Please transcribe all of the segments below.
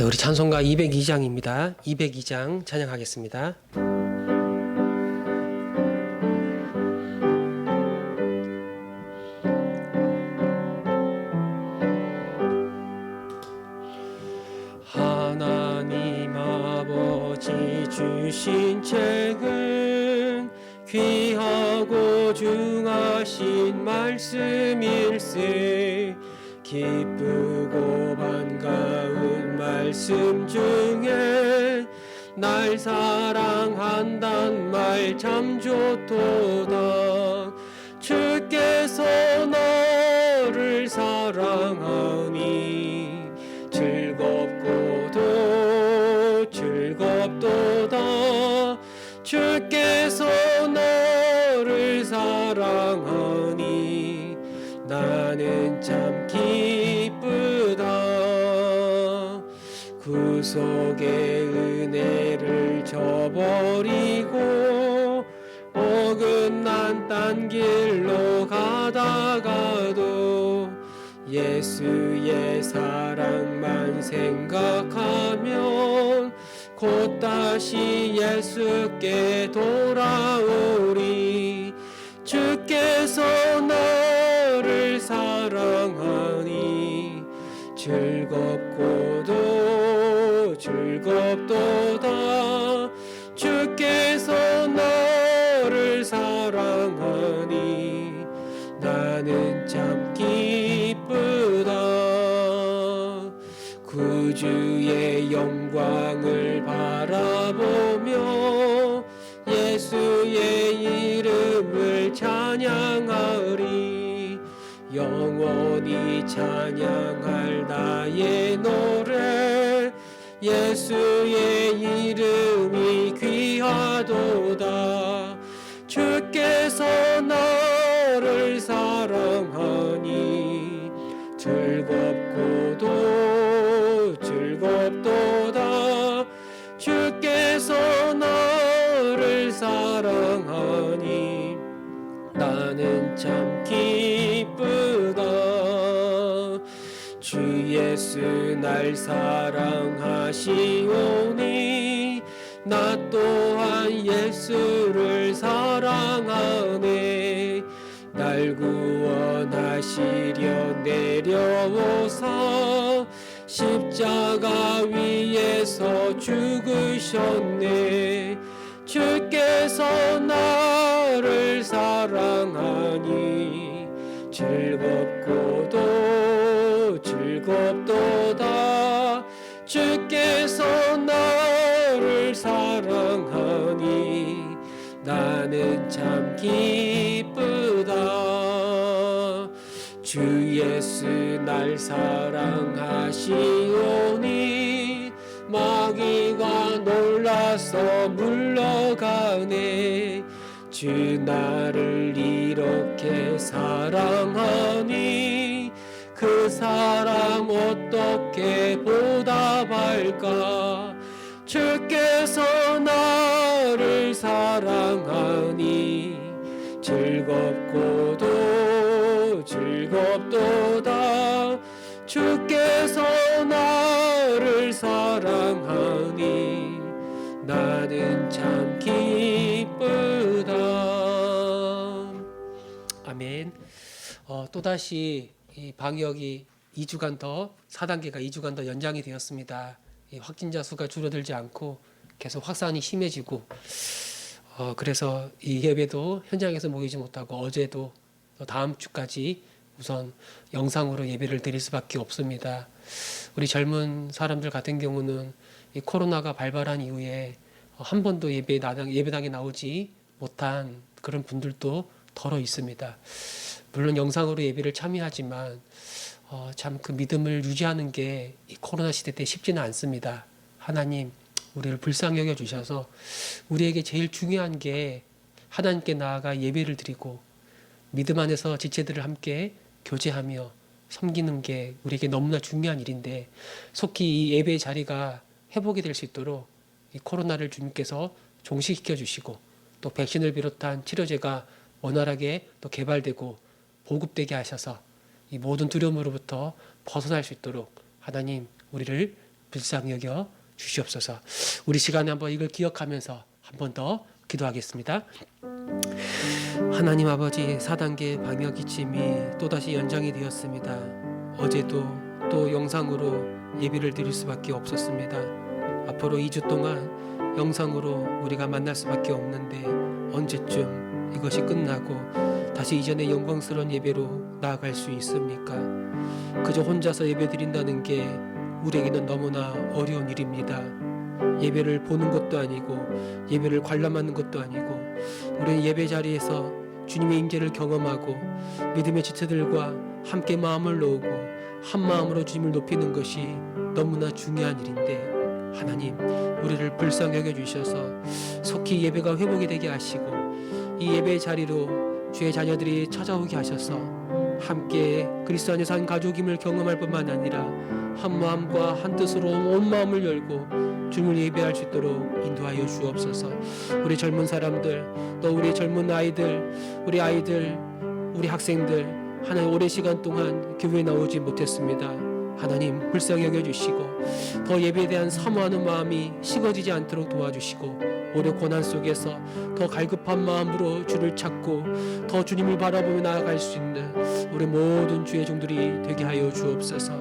네, 우리 찬송가 202장입니다. 202장 찬양하겠습니다. 하나님 아버지 주신 책은 귀하고 중하신 말씀일세. 기쁘고 반가운 말씀 중에 날 사랑한단 말 참 좋도다. 주께서 너를 사랑하니 즐겁고도 즐겁도다. 주께서 너를 사랑하니 나는 참 기쁘다. 구속의 은혜를 저버리고 어긋난 딴 길로 가다가도 예수의 사랑만 생각하면 곧 다시 예수께 돌아오리. 주께서 너를 사랑하니 즐겁고도 즐겁도다. 주께서 너를 사랑하니 나는 참 기쁘다. 구주의 영광을 바라보며 예수의 이름을 찬양하리. 영원히 찬양할 나의 노래 예수의 이름이 귀하도다. 주께서 너를 사랑하니 즐겁고도 즐겁도다. 주께서 너를 사랑하니 나는 참 기쁘다. 주 예수 날 사랑하시오니 나 또한 예수를 사랑하네. 날 구원하시려 내려오사 십자가 위에서 죽으셨네. 주께서 나를 사랑하니 즐겁고도 즐겁도다. 주께서 나를 사랑하니 나는 참 기쁘다. 주 예수 날 사랑하시오니 마귀가 놀라서 물러가네. 주 나를 이렇게 사랑하니 그 사랑 어떻게 보답할까. 주께서 나를 사랑하니 즐겁고도 즐겁도다. 주께서 나를 사랑하니 나는 참 기쁘다. 아멘. 또다시 이 방역이 2주간 더 4단계가 2주간 더 연장이 되었습니다. 이 확진자 수가 줄어들지 않고 계속 확산이 심해지고 그래서 이 예배도 현장에서 모이지 못하고 어제도 다음 주까지 우선 영상으로 예배를 드릴 수밖에 없습니다. 우리 젊은 사람들 같은 경우는 이 코로나가 발발한 이후에 한 번도 예배당에 나오지 못한 그런 분들도 덜어 있습니다. 물론 영상으로 예배를 참여하지만 참 그 믿음을 유지하는 게 이 코로나 시대 때 쉽지는 않습니다. 하나님 우리를 불쌍히 여겨 주셔서 우리에게 제일 중요한 게 하나님께 나아가 예배를 드리고 믿음 안에서 지체들을 함께 교제하며 섬기는 게 우리에게 너무나 중요한 일인데 속히 이 예배의 자리가 회복이 될 수 있도록 이 코로나를 주님께서 종식시켜 주시고 또 백신을 비롯한 치료제가 원활하게 또 개발되고 보급되게 하셔서 이 모든 두려움으로부터 벗어날 수 있도록 하나님 우리를 불쌍히 여겨 주시옵소서. 우리 시간에 한번 이걸 기억하면서 한 번 더 기도하겠습니다. 하나님 아버지, 4단계 방역 기침이 또다시 연장이 되었습니다. 어제도 또 영상으로 예배를 드릴 수밖에 없었습니다. 앞으로 2주 동안 영상으로 우리가 만날 수밖에 없는데 언제쯤 이것이 끝나고 다시 이전의 영광스러운 예배로 나아갈 수 있습니까? 그저 혼자서 예배 드린다는 게 우리에게는 너무나 어려운 일입니다. 예배를 보는 것도 아니고 예배를 관람하는 것도 아니고 우리는 예배 자리에서 주님의 임재를 경험하고 믿음의 지체들과 함께 마음을 놓고 한 마음으로 주님을 높이는 것이 너무나 중요한 일인데 하나님, 우리를 불쌍히 여겨주셔서 속히 예배가 회복이 되게 하시고 이 예배 자리로 주의 자녀들이 찾아오게 하셔서 함께 그리스도 안에서 한 가족임을 경험할 뿐만 아니라 한 마음과 한 뜻으로 온 마음을 열고 주님을 예배할 수 있도록 인도하여 주옵소서. 우리 젊은 사람들, 또 우리 젊은 아이들, 우리 아이들, 우리 학생들 하나님 오랜 시간 동안 교회에 나오지 못했습니다. 하나님 불쌍히 여겨주시고 더 예배에 대한 사모하는 마음이 식어지지 않도록 도와주시고 오래 고난 속에서 더 갈급한 마음으로 주를 찾고 더 주님을 바라보며 나아갈 수 있는 우리 모든 주의 종들이 되게 하여 주옵소서.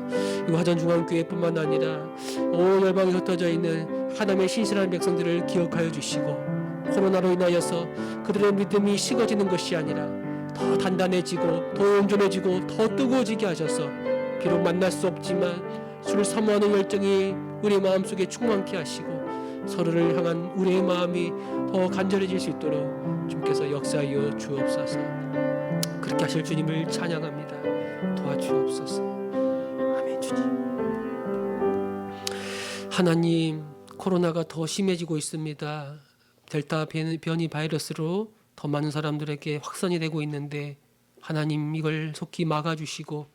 이 화전중앙교회뿐만 아니라 온 열방에 흩어져 있는 하나님의 신실한 백성들을 기억하여 주시고 코로나로 인하여서 그들의 믿음이 식어지는 것이 아니라 더 단단해지고 더 온전해지고 더 뜨거워지게 하셔서 비록 만날 수 없지만 주를 사모하는 열정이 우리 마음속에 충만케 하시고 서로를 향한 우리의 마음이 더 간절해질 수 있도록 주님께서 역사하여 주옵소서. 그렇게 하실 주님을 찬양합니다. 도와주옵소서. 아멘. 주님, 하나님, 코로나가 더 심해지고 있습니다. 델타 변이 바이러스로 더 많은 사람들에게 확산이 되고 있는데 하나님 이걸 속히 막아주시고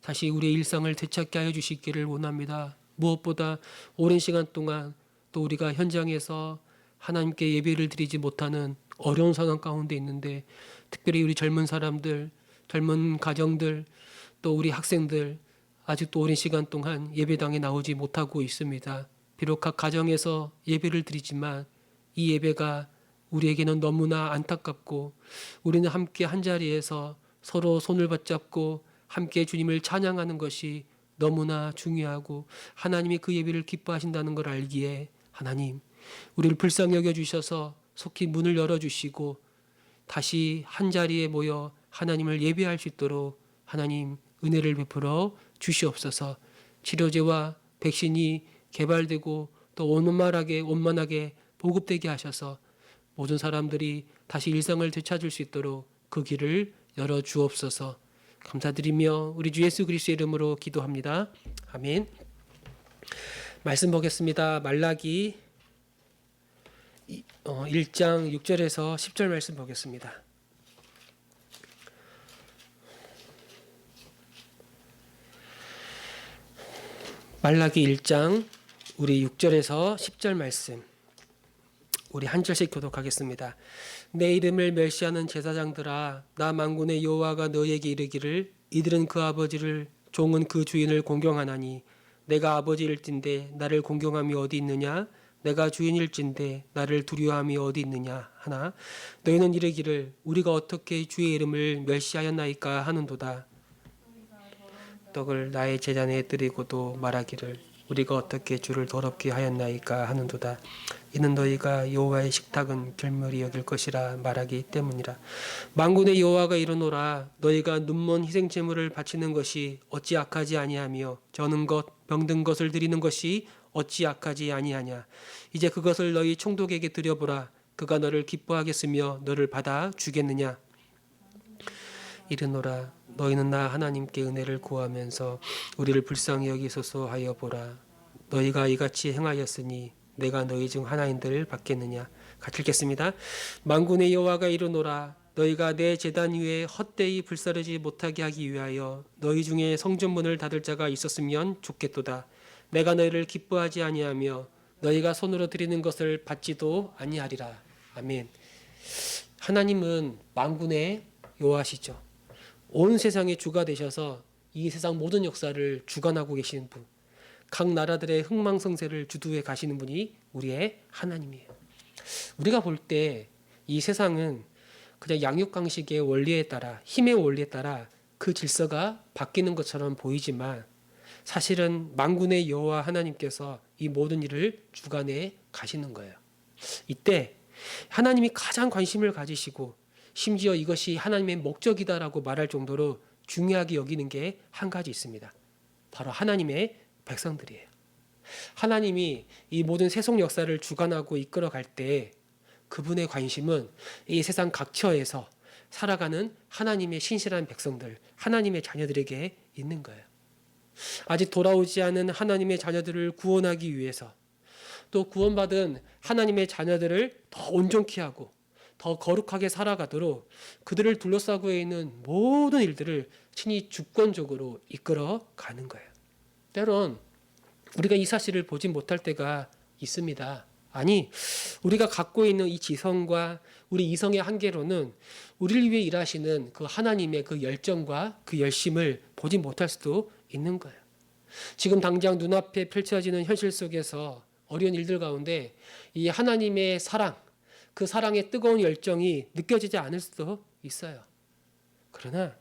다시 우리의 일상을 되찾게 하여 주시기를 원합니다. 무엇보다 오랜 시간 동안 또 우리가 현장에서 하나님께 예배를 드리지 못하는 어려운 상황 가운데 있는데 특별히 우리 젊은 사람들, 젊은 가정들, 또 우리 학생들 아직도 오랜 시간 동안 예배당에 나오지 못하고 있습니다. 비록 각 가정에서 예배를 드리지만 이 예배가 우리에게는 너무나 안타깝고 우리는 함께 한자리에서 서로 손을 붙잡고 함께 주님을 찬양하는 것이 너무나 중요하고 하나님이 그 예배를 기뻐하신다는 걸 알기에 하나님, 우리를 불쌍히 여겨주셔서 속히 문을 열어주시고 다시 한자리에 모여 하나님을 예배할 수 있도록 하나님 은혜를 베풀어 주시옵소서. 치료제와 백신이 개발되고 또 원만하게 보급되게 하셔서 모든 사람들이 다시 일상을 되찾을 수 있도록 그 길을 열어 주옵소서. 감사드리며 우리 주 예수 그리스도의 이름으로 기도합니다. 아멘. 말씀 보겠습니다. 말라기 1장 6절에서 10절 말씀 보겠습니다. 말라기 1장 우리 6절에서 10절 말씀 우리 한 절씩 교독하겠습니다. 내 이름을 멸시하는 제사장들아, 나 만군의 여호와가 너희에게 이르기를 이들은 그 아버지를 종은 그 주인을 공경하나니 내가 아버지일진데 나를 공경함이 어디 있느냐? 내가 주인일진데 나를 두려워함이 어디 있느냐 하나 너희는 이르기를 우리가 어떻게 주의 이름을 멸시하였나이까 하는도다. 떡을 나의 제단에 드리고도 말하기를 우리가 어떻게 주를 더럽게 하였나이까 하는도다. 이는 너희가 여호와의 식탁은 결멸이 여길 것이라 말하기 때문이라. 만군의 여호와가 이르노라. 너희가 눈먼 희생 제물을 바치는 것이 어찌 악하지 아니하며 저는 것 병든 것을 드리는 것이 어찌 악하지 아니하냐. 이제 그것을 너희 총독에게 드려보라. 그가 너를 기뻐하겠으며 너를 받아 주겠느냐. 이르노라. 너희는 나 하나님께 은혜를 구하면서 우리를 불쌍히 여기소서 하여 보라. 너희가 이같이 행하였으니 내가 너희 중 하나인들 받겠느냐. 같이 읽겠습니다. 만군의 여호와가 이르노라. 너희가 내 제단 위에 헛되이 불사르지 못하게 하기 위하여 너희 중에 성전문을 닫을 자가 있었으면 좋겠도다. 내가 너희를 기뻐하지 아니하며 너희가 손으로 드리는 것을 받지도 아니하리라. 아멘. 하나님은 만군의 여호와시죠. 온 세상의 주가 되셔서 이 세상 모든 역사를 주관하고 계시는 분, 각 나라들의 흥망성쇠를 주도해 가시는 분이 우리의 하나님이에요. 우리가 볼 때 이 세상은 그냥 양육강식의 원리에 따라, 힘의 원리에 따라 그 질서가 바뀌는 것처럼 보이지만 사실은 만군의 여호와 하나님께서 이 모든 일을 주관해 가시는 거예요. 이때 하나님이 가장 관심을 가지시고 심지어 이것이 하나님의 목적이다라고 말할 정도로 중요하게 여기는 게 한 가지 있습니다. 바로 하나님의 백성들이에요. 하나님이 이 모든 세속 역사를 주관하고 이끌어갈 때 그분의 관심은 이 세상 각처에서 살아가는 하나님의 신실한 백성들, 하나님의 자녀들에게 있는 거예요. 아직 돌아오지 않은 하나님의 자녀들을 구원하기 위해서 또 구원받은 하나님의 자녀들을 더 온전케 하고 더 거룩하게 살아가도록 그들을 둘러싸고 있는 모든 일들을 친히 주권적으로 이끌어 가는 거예요. 때론 우리가 이 사실을 보지 못할 때가 있습니다. 아니, 우리가 갖고 있는 이 지성과 우리 이성의 한계로는 우리를 위해 일하시는 그 하나님의 그 열정과 그 열심을 보지 못할 수도 있는 거예요. 지금 당장 눈앞에 펼쳐지는 현실 속에서 어려운 일들 가운데 이 하나님의 사랑, 그 사랑의 뜨거운 열정이 느껴지지 않을 수도 있어요. 그러나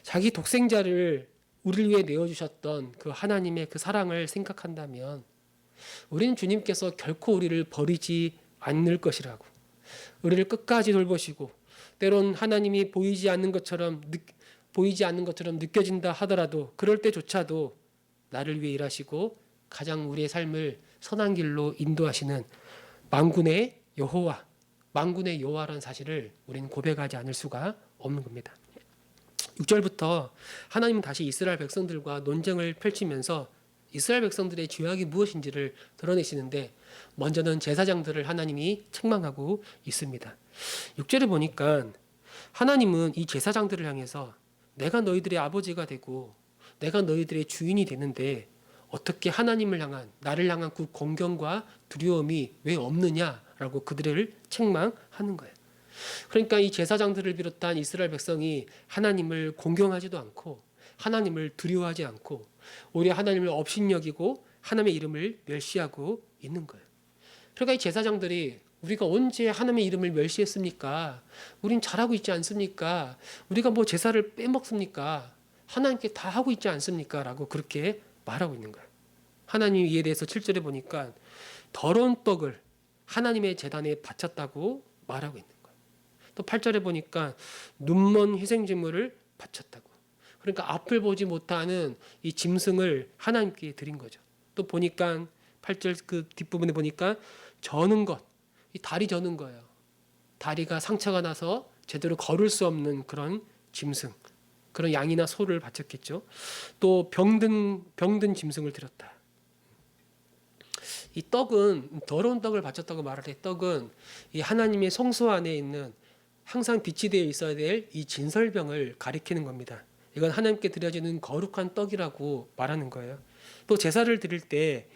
자기 독생자를 우리를 위해 내어주셨던 그 하나님의 그 사랑을 생각한다면 우리는 주님께서 결코 우리를 버리지 않을 것이라고, 우리를 끝까지 돌보시고 때론 하나님이 보이지 않는 것처럼 느껴진다 하더라도 그럴 때조차도 나를 위해 일하시고 가장 우리의 삶을 선한 길로 인도하시는 만군의 여호와, 만군의 여호와라는 사실을 우리는 고백하지 않을 수가 없는 겁니다. 6절부터 하나님은 다시 이스라엘 백성들과 논쟁을 펼치면서 이스라엘 백성들의 죄악이 무엇인지를 드러내시는데 먼저는 제사장들을 하나님이 책망하고 있습니다. 6절에 보니까 하나님은 이 제사장들을 향해서 내가 너희들의 아버지가 되고 내가 너희들의 주인이 되는데 어떻게 하나님을 향한, 나를 향한 그 공경과 두려움이 왜 없느냐라고 그들을 책망하는 거예요. 그러니까 이 제사장들을 비롯한 이스라엘 백성이 하나님을 공경하지도 않고 하나님을 두려워하지 않고 오히려 하나님을 업신여기고 하나님의 이름을 멸시하고 있는 거예요. 그러니까 이 제사장들이 우리가 언제 하나님의 이름을 멸시했습니까? 우린 잘하고 있지 않습니까? 우리가 뭐 제사를 빼먹습니까? 하나님께 다 하고 있지 않습니까? 라고 그렇게 말하고 있는 거예요. 하나님 이에 대해서 7절에 보니까 더러운 떡을 하나님의 제단에 바쳤다고 말하고 있는 거예요. 또 8절에 보니까 눈먼 희생제물을 바쳤다고. 그러니까 앞을 보지 못하는 이 짐승을 하나님께 드린 거죠. 또 보니까 8절 그 뒷부분에 보니까 저는 것, 이 다리 저는 거예요. 다리가 상처가 나서 제대로 걸을 수 없는 그런 짐승, 그런 양이나 소를 바쳤겠죠. 또 병든 짐승을 드렸다. 이 떡은 더러운 떡을 바쳤다고 말할 때 떡은 이 하나님의 성소 안에 있는 항상 빛이 되어 있어야 될 이 진설병을 가리키는 겁니다. 이건 하나님께 드려지는 거룩한 떡이라고 말하는 거예요. 또 제사를 드릴 때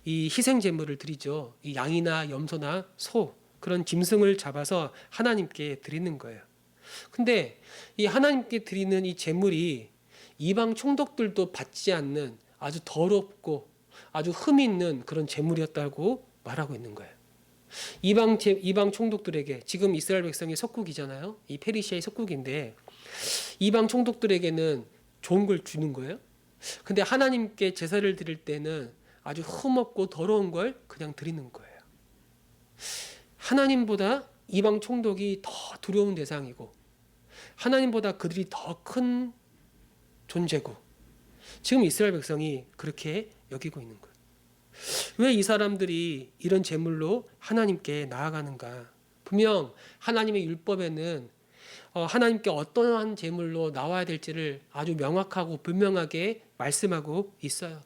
이 희생 제물을 드리죠. 이 양이나 염소나 소 그런 짐승을 잡아서 하나님께 드리는 거예요. 근데 이 하나님께 드리는 이 제물이 이방 총독들도 받지 않는 아주 더럽고 아주 흠 있는 그런 제물이었다고 말하고 있는 거예요. 이방 총독들에게 지금 이스라엘 백성이 석국이잖아요. 이 페르시아의 석국인데 이방 총독들에게는 좋은 걸 주는 거예요. 근데 하나님께 제사를 드릴 때는 아주 흠없고 더러운 걸 그냥 드리는 거예요. 하나님보다 이방 총독이 더 두려운 대상이고 하나님보다 그들이 더 큰 존재고 지금 이스라엘 백성이 그렇게 여기고 있는 거예요. 왜 이 사람들이 이런 제물로 하나님께 나아가는가? 분명 하나님의 율법에는 하나님께 어떠한 제물로 나와야 될지를 아주 명확하고 분명하게 말씀하고 있어요.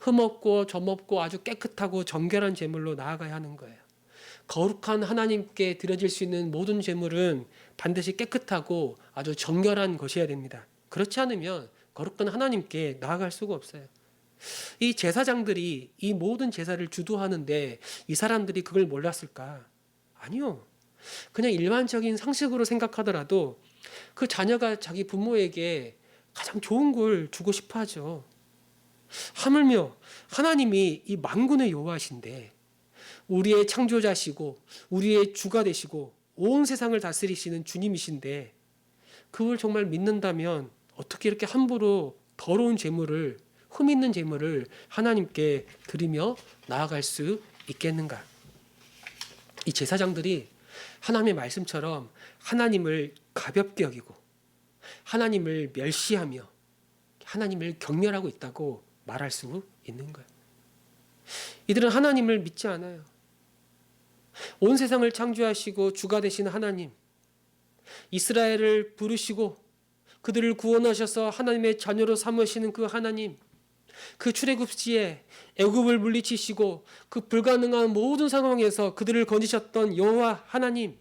흠없고 점없고 아주 깨끗하고 정결한 제물로 나아가야 하는 거예요. 거룩한 하나님께 드려질 수 있는 모든 제물은 반드시 깨끗하고 아주 정결한 것이어야 됩니다. 그렇지 않으면 거룩한 하나님께 나아갈 수가 없어요. 이 제사장들이 이 모든 제사를 주도하는데 이 사람들이 그걸 몰랐을까? 아니요. 그냥 일반적인 상식으로 생각하더라도 그 자녀가 자기 부모에게 가장 좋은 걸 주고 싶어 하죠. 하물며 하나님이 이 만군의 여호와신데 우리의 창조자시고 우리의 주가 되시고 온 세상을 다스리시는 주님이신데 그걸 정말 믿는다면 어떻게 이렇게 함부로 더러운 재물을, 흠 있는 재물을 하나님께 드리며 나아갈 수 있겠는가? 이 제사장들이 하나님의 말씀처럼 하나님을 가볍게 여기고 하나님을 멸시하며 하나님을 경멸하고 있다고 말할 수 있는 거예요. 이들은 하나님을 믿지 않아요. 온 세상을 창조하시고 주가 되신 하나님, 이스라엘을 부르시고 그들을 구원하셔서 하나님의 자녀로 삼으시는 그 하나님, 그 출애굽시에 애굽을 물리치시고 그 불가능한 모든 상황에서 그들을 건지셨던 여호와 하나님,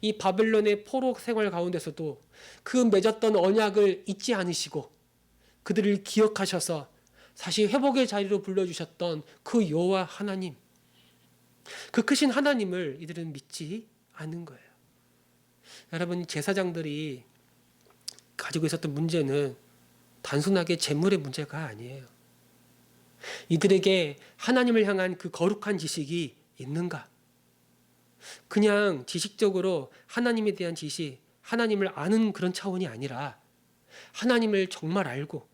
이 바벨론의 포로 생활 가운데서도 그 맺었던 언약을 잊지 않으시고 그들을 기억하셔서 다시 회복의 자리로 불러주셨던 그 여호와 하나님, 그 크신 하나님을 이들은 믿지 않는 거예요. 여러분, 제사장들이 가지고 있었던 문제는 단순하게 재물의 문제가 아니에요. 이들에게 하나님을 향한 그 거룩한 지식이 있는가? 그냥 지식적으로 하나님에 대한 지식, 하나님을 아는 그런 차원이 아니라 하나님을 정말 알고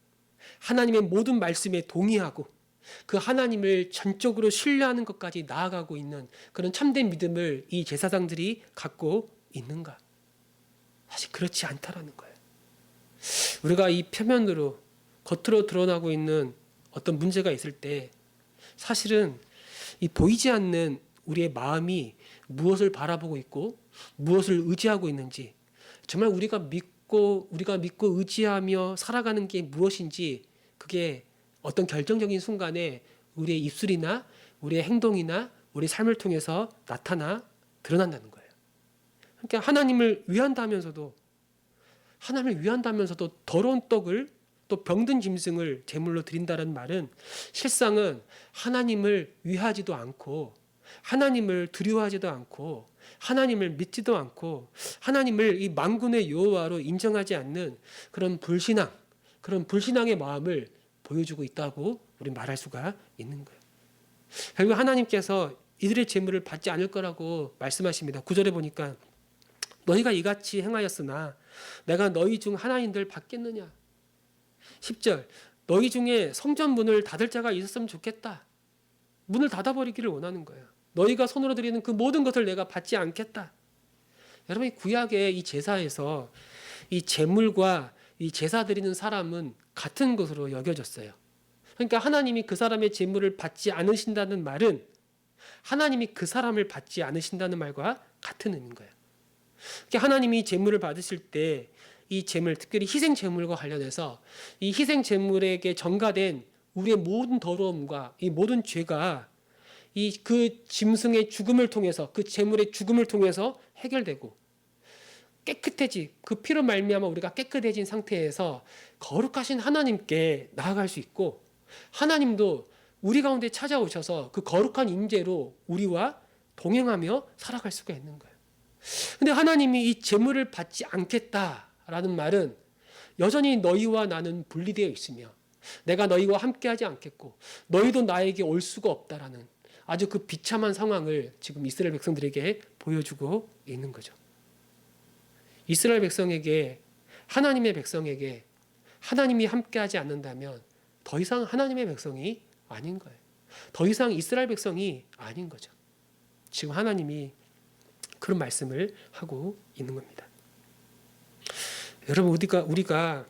하나님의 모든 말씀에 동의하고 그 하나님을 전적으로 신뢰하는 것까지 나아가고 있는 그런 참된 믿음을 이 제사장들이 갖고 있는가? 사실 그렇지 않다라는 거예요. 우리가 이 표면으로 겉으로 드러나고 있는 어떤 문제가 있을 때 사실은 이 보이지 않는 우리의 마음이 무엇을 바라보고 있고 무엇을 의지하고 있는지, 정말 우리가 믿고 의지하며 살아가는 게 무엇인지, 그게 어떤 결정적인 순간에 우리의 입술이나 우리의 행동이나 우리의 삶을 통해서 드러난다는 거예요. 그러니까 하나님을 위한다면서도 더러운 떡을 또 병든 짐승을 제물로 드린다는 말은 실상은 하나님을 위하지도 않고 하나님을 두려워하지도 않고 하나님을 믿지도 않고 하나님을 이 만군의 여호와로 인정하지 않는 그런 불신앙의 마음을 보여주고 있다고 우리 말할 수가 있는 거예요. 결국 하나님께서 이들의 제물을 받지 않을 거라고 말씀하십니다. 9절에 보니까 너희가 이같이 행하였으나 내가 너희 중 하나님들 받겠느냐. 10절 너희 중에 성전 문을 닫을 자가 있었으면 좋겠다. 문을 닫아버리기를 원하는 거예요. 너희가 손으로 드리는 그 모든 것을 내가 받지 않겠다. 여러분, 구약의 이 제사에서 이 제물과 이 제사 드리는 사람은 같은 것으로 여겨졌어요. 그러니까 하나님이 그 사람의 제물을 받지 않으신다는 말은 하나님이 그 사람을 받지 않으신다는 말과 같은 의미인 거예요. 그러니까 하나님이 제물을 받으실 때 이 제물, 특별히 희생 제물과 관련해서 이 희생 제물에게 전가된 우리의 모든 더러움과 이 모든 죄가 이 그 짐승의 죽음을 통해서, 그 제물의 죽음을 통해서 해결되고 그 피로 말미암아 우리가 깨끗해진 상태에서 거룩하신 하나님께 나아갈 수 있고, 하나님도 우리 가운데 찾아오셔서 그 거룩한 임재로 우리와 동행하며 살아갈 수가 있는 거예요. 근데 하나님이 이 제물을 받지 않겠다라는 말은 여전히 너희와 나는 분리되어 있으며 내가 너희와 함께하지 않겠고 너희도 나에게 올 수가 없다라는 아주 그 비참한 상황을 지금 이스라엘 백성들에게 보여주고 있는 거죠. 이스라엘 백성에게, 하나님의 백성에게 하나님이 함께하지 않는다면 더 이상 하나님의 백성이 아닌 거예요. 더 이상 이스라엘 백성이 아닌 거죠. 지금 하나님이 그런 말씀을 하고 있는 겁니다. 여러분, 우리가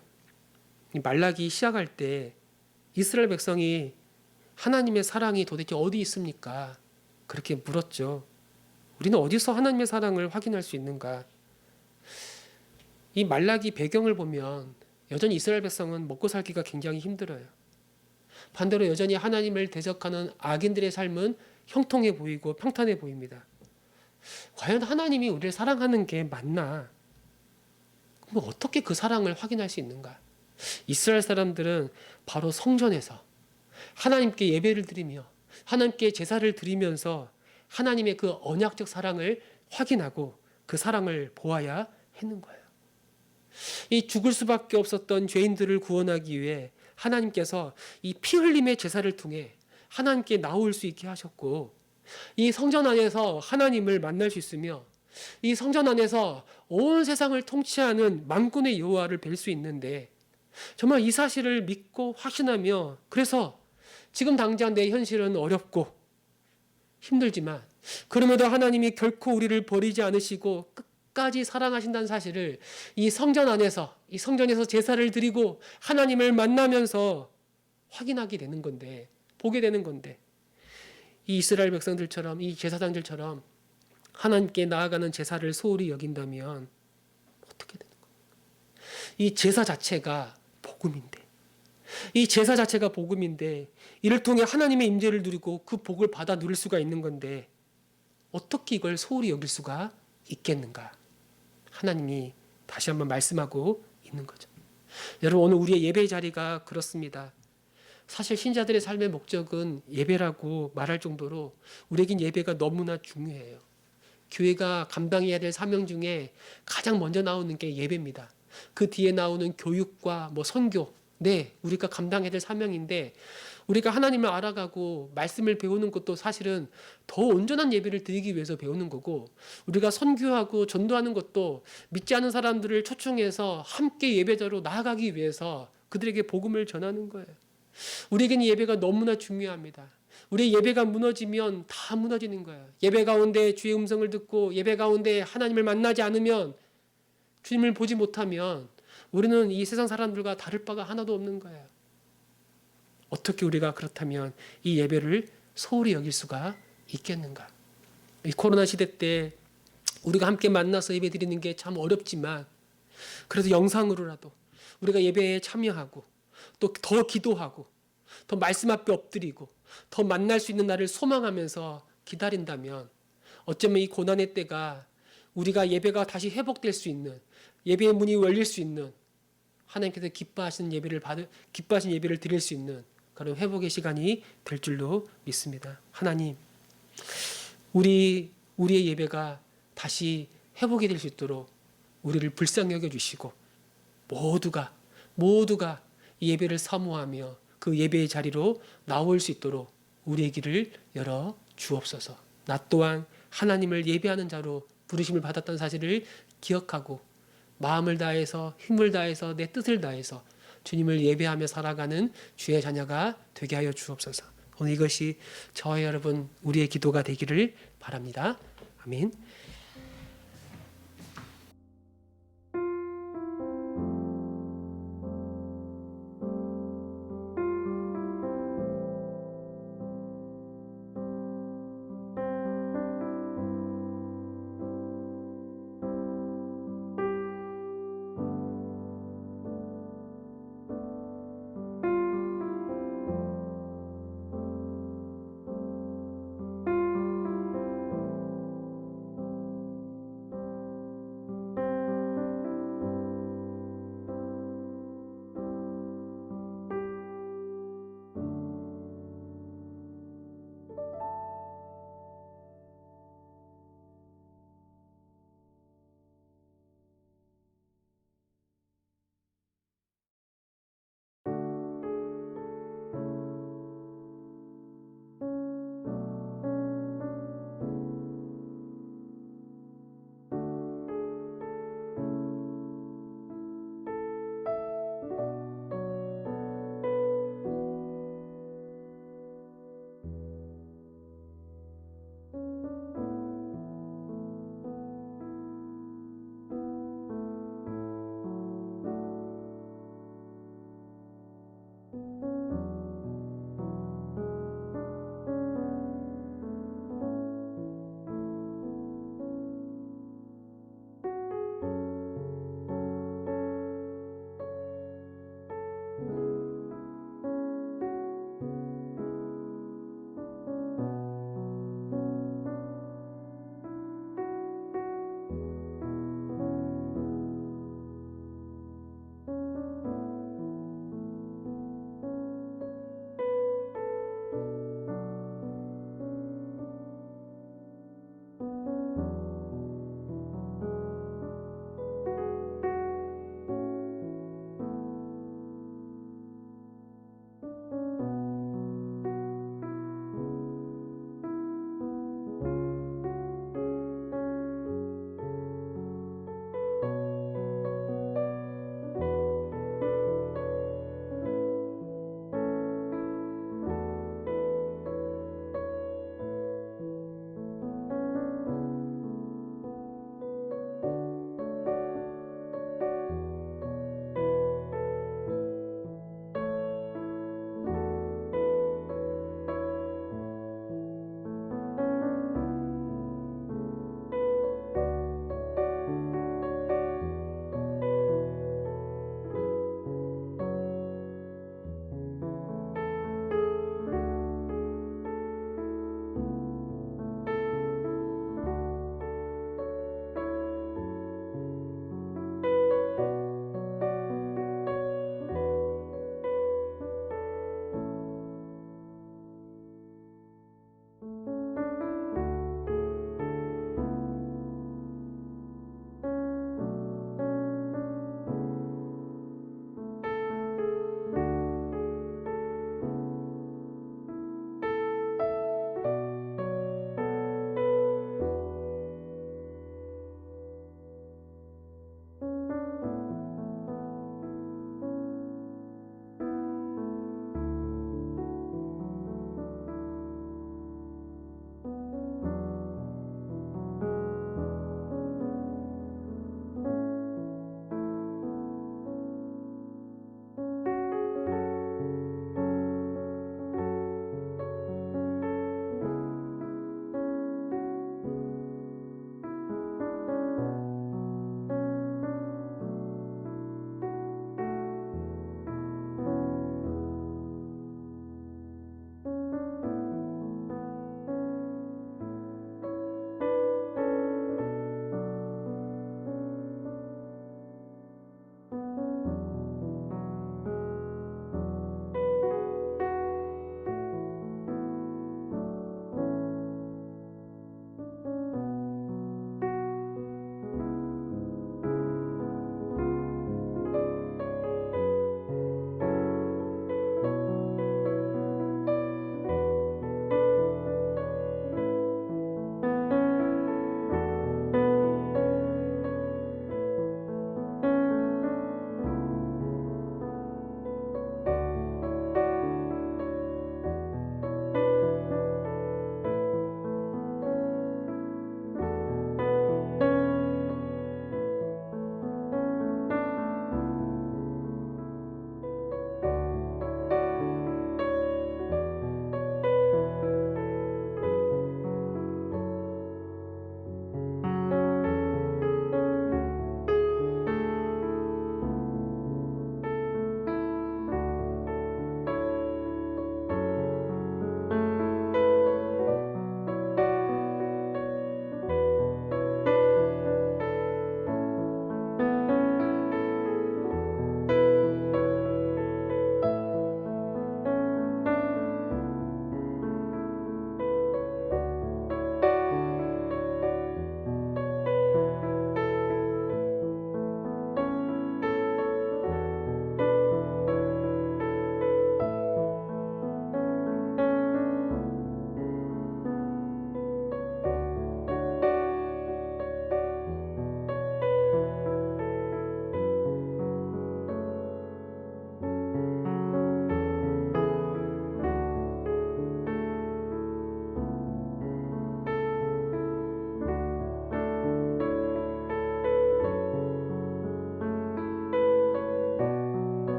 말라기 시작할 때 이스라엘 백성이 하나님의 사랑이 도대체 어디 있습니까? 그렇게 물었죠. 우리는 어디서 하나님의 사랑을 확인할 수 있는가? 이 말라기 배경을 보면 여전히 이스라엘 백성은 먹고 살기가 굉장히 힘들어요. 반대로 여전히 하나님을 대적하는 악인들의 삶은 형통해 보이고 평탄해 보입니다. 과연 하나님이 우리를 사랑하는 게 맞나? 그럼 어떻게 그 사랑을 확인할 수 있는가? 이스라엘 사람들은 바로 성전에서 하나님께 예배를 드리며 하나님께 제사를 드리면서 하나님의 그 언약적 사랑을 확인하고 그 사랑을 보아야 했는 거예요. 이 죽을 수밖에 없었던 죄인들을 구원하기 위해 하나님께서 이 피 흘림의 제사를 통해 하나님께 나올 수 있게 하셨고, 이 성전 안에서 하나님을 만날 수 있으며, 이 성전 안에서 온 세상을 통치하는 만군의 여호와를 뵐 수 있는데, 정말 이 사실을 믿고 확신하며, 그래서 지금 당장 내 현실은 어렵고 힘들지만 그럼에도 하나님이 결코 우리를 버리지 않으시고 끝까지 사랑하신다는 사실을 이 성전 안에서, 이 성전에서 제사를 드리고 하나님을 만나면서 확인하게 되는 건데, 보게 되는 건데, 이 이스라엘 백성들처럼, 이 제사장들처럼 하나님께 나아가는 제사를 소홀히 여긴다면 어떻게 되는 거예요? 이 제사 자체가 복음인데, 이 제사 자체가 복음인데, 이를 통해 하나님의 임재를 누리고 그 복을 받아 누릴 수가 있는 건데 어떻게 이걸 소홀히 여길 수가 있겠는가? 하나님이 다시 한번 말씀하고 있는 거죠. 여러분, 오늘 우리의 예배 자리가 그렇습니다. 사실 신자들의 삶의 목적은 예배라고 말할 정도로 우리에겐 예배가 너무나 중요해요. 교회가 감당해야 될 사명 중에 가장 먼저 나오는 게 예배입니다. 그 뒤에 나오는 교육과 선교, 네, 우리가 감당해야 될 사명인데, 우리가 하나님을 알아가고 말씀을 배우는 것도 사실은 더 온전한 예배를 드리기 위해서 배우는 거고, 우리가 선교하고 전도하는 것도 믿지 않은 사람들을 초청해서 함께 예배자로 나아가기 위해서 그들에게 복음을 전하는 거예요. 우리에게는 예배가 너무나 중요합니다. 우리의 예배가 무너지면 다 무너지는 거예요. 예배 가운데 주의 음성을 듣고 예배 가운데 하나님을 만나지 않으면, 주님을 보지 못하면 우리는 이 세상 사람들과 다를 바가 하나도 없는 거예요. 어떻게 우리가 그렇다면 이 예배를 소홀히 여길 수가 있겠는가? 이 코로나 시대 때 우리가 함께 만나서 예배 드리는 게 참 어렵지만, 그래도 영상으로라도 우리가 예배에 참여하고 또 더 기도하고 더 말씀 앞에 엎드리고 더 만날 수 있는 날을 소망하면서 기다린다면, 어쩌면 이 고난의 때가 우리가 예배가 다시 회복될 수 있는, 예배의 문이 열릴 수 있는, 하나님께서 기뻐하시는 예배를 드릴 수 있는 그런 회복의 시간이 될 줄로 믿습니다. 하나님, 우리의 예배가 다시 회복이 될 수 있도록 우리를 불쌍히 여겨주시고, 모두가 이 예배를 사모하며 그 예배의 자리로 나올 수 있도록 우리의 길을 열어 주옵소서. 나 또한 하나님을 예배하는 자로 부르심을 받았다는 사실을 기억하고 마음을 다해서, 힘을 다해서, 내 뜻을 다해서 주님을 예배하며 살아가는 주의 자녀가 되게 하여 주옵소서. 오늘 이것이 저와 여러분, 우리의 기도가 되기를 바랍니다. 아멘.